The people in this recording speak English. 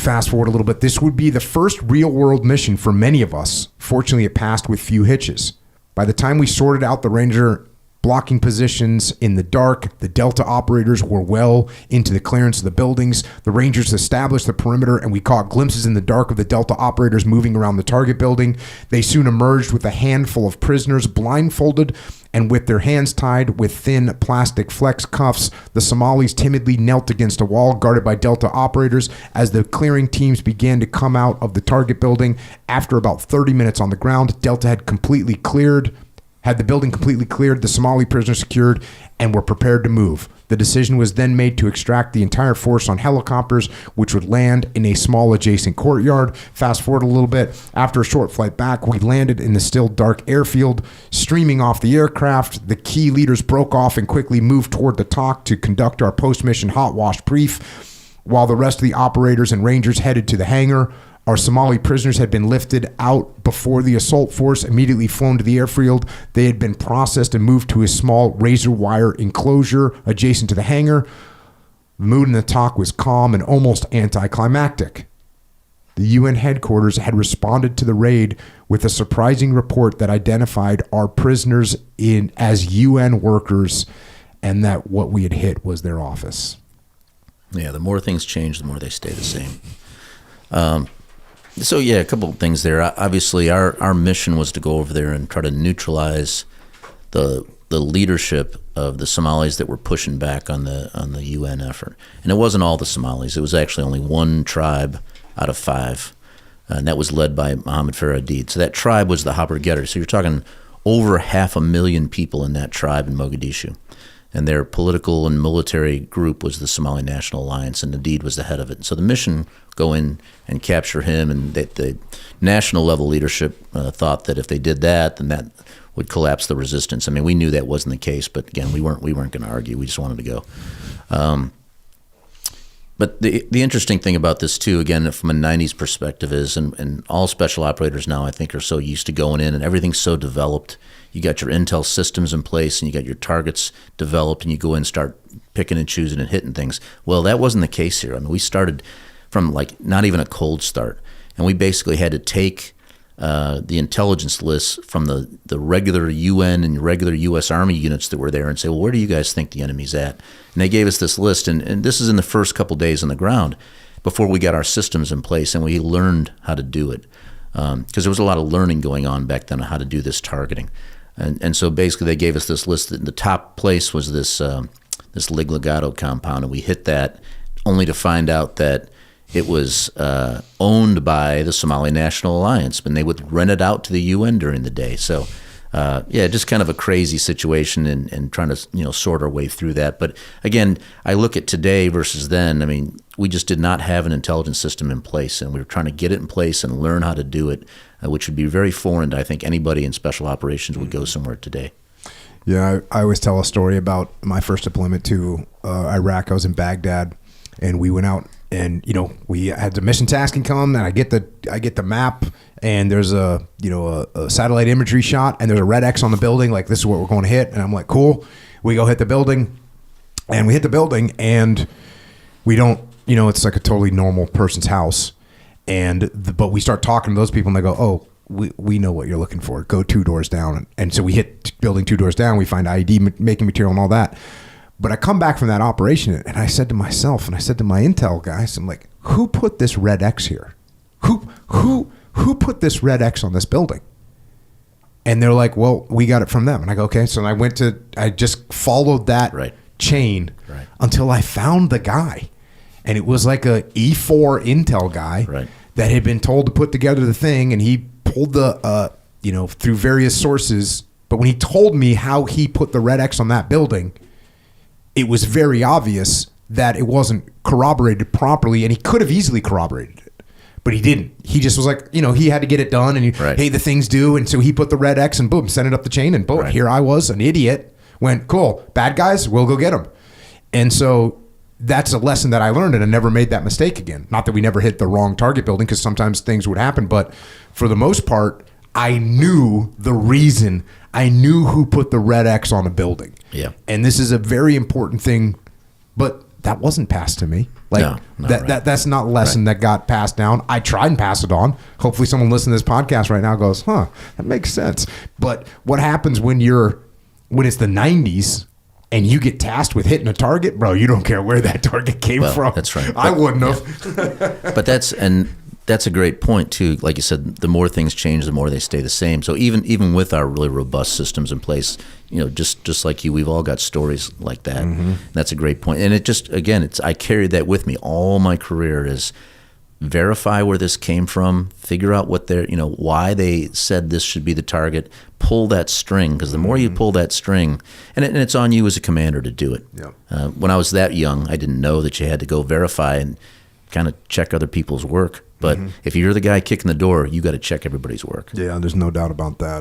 fast forward a little bit. This would be the first real-world mission for many of us. Fortunately, it passed with few hitches. By the time we sorted out the Ranger blocking positions in the dark, the Delta operators were well into the clearance of the buildings. The Rangers established the perimeter, and we caught glimpses in the dark of the Delta operators moving around the target building. They soon emerged with a handful of prisoners blindfolded and with their hands tied with thin plastic flex cuffs. The Somalis timidly knelt against a wall guarded by Delta operators as the clearing teams began to come out of the target building. After about 30 minutes on the ground, Delta had the building completely cleared, the Somali prisoners secured, and were prepared to move. The decision was then made to extract the entire force on helicopters, which would land in a small adjacent courtyard. Fast forward a little bit. After a short flight back, we landed in the still dark airfield. Streaming off the aircraft, the key leaders broke off and quickly moved toward the TOC to conduct our post-mission hot wash brief, while the rest of the operators and Rangers headed to the hangar. Our Somali prisoners had been lifted out before the assault force immediately flown to the airfield. They had been processed and moved to a small razor wire enclosure adjacent to the hangar. The mood in the TOC was calm and almost anticlimactic. The UN headquarters had responded to the raid with a surprising report that identified our prisoners as UN workers and that what we had hit was their office. Yeah, the more things change, the more they stay the same. So yeah, a couple of things there. Obviously, our mission was to go over there and try to neutralize the leadership of the Somalis that were pushing back on the UN effort. And it wasn't all the Somalis. It was actually only one tribe out of 5, and that was led by Mohammed Faradid. So that tribe was the Haber-Getter. So you're talking over 500,000 people in that tribe in Mogadishu. And their political and military group was the Somali National Alliance, and Nadid was the head of it. So the mission, go in and capture him, and the national level leadership thought that if they did that, then that would collapse the resistance. I mean, we knew that wasn't the case, but again, we weren't going to argue. We just wanted to go. But the interesting thing about this too, again, from a 90s perspective is, and all special operators now I think are so used to going in and everything's so developed. You got your intel systems in place and you got your targets developed and you go in and start picking and choosing and hitting things. Well, that wasn't the case here. I mean, we started from like not even a cold start. And we basically had to take the intelligence lists from the regular UN and regular U.S. Army units that were there and say, well, where do you guys think the enemy's at? And they gave us this list. And this is in the first couple days on the ground before we got our systems in place and we learned how to do it. Because there was a lot of learning going on back then on how to do this targeting. And so basically they gave us this list. The top place was this Ligligado compound, and we hit that only to find out that it was owned by the Somali National Alliance, and they would rent it out to the UN during the day. So, yeah, just kind of a crazy situation and trying to sort our way through that. But again, I look at today versus then. I mean, we just did not have an intelligence system in place, and we were trying to get it in place and learn how to do it, which would be very foreign to, I think, anybody in special operations would go somewhere today. Yeah, I always tell a story about my first deployment to Iraq. I was in Baghdad, and we went out, and we had the mission tasking come, and I get the map, and there's a satellite imagery shot, and there's a red X on the building, like this is what we're going to hit, and I'm like, cool. We go hit the building, and we hit the building, and we don't, it's like a totally normal person's house, but we start talking to those people, and they go, oh, we know what you're looking for. Go 2 doors down. And so we hit building 2 doors down. We find IED making material and all that. But I come back from that operation and I said to myself, and I said to my intel guys, I'm like, who put this red X here? Who put this red X on this building? And they're like, well, we got it from them. And I go, okay. So I just followed that chain until I found the guy. And it was like a E4 intel guy that had been told to put together the thing, and he pulled the, through various sources. But when he told me how he put the red X on that building, it was very obvious that it wasn't corroborated properly, and he could have easily corroborated it, but he didn't. He just was like, he had to get it done, and hey, the thing's due, and so he put the red X, and boom, sent it up the chain, and boom, here I was, an idiot, went, cool, bad guys, we'll go get them. And so that's a lesson that I learned, and I never made that mistake again. Not that we never hit the wrong target building, because sometimes things would happen, but for the most part, I knew the reason. I knew who put the red X on a building. Yeah. And this is a very important thing, but that wasn't passed to me. Like No, not right. that's not a lesson that got passed down. I tried and pass it on. Hopefully someone listening to this podcast right now goes, huh, that makes sense. But what happens when it's the 90s and you get tasked with hitting a target, bro, you don't care where that target came from. That's right. I wouldn't have. But that's a great point too. Like you said, the more things change, the more they stay the same. So even with our really robust systems in place, just like you, we've all got stories like that. Mm-hmm. That's a great point. And it just, again, I carried that with me all my career is verify where this came from, figure out what why they said this should be the target, pull that string, because the more you pull that string, and it's on you as a commander to do it. Yep. When I was that young, I didn't know that you had to go verify and kind of check other people's work. But if you're the guy kicking the door, you got to check everybody's work. Yeah, there's no doubt about that.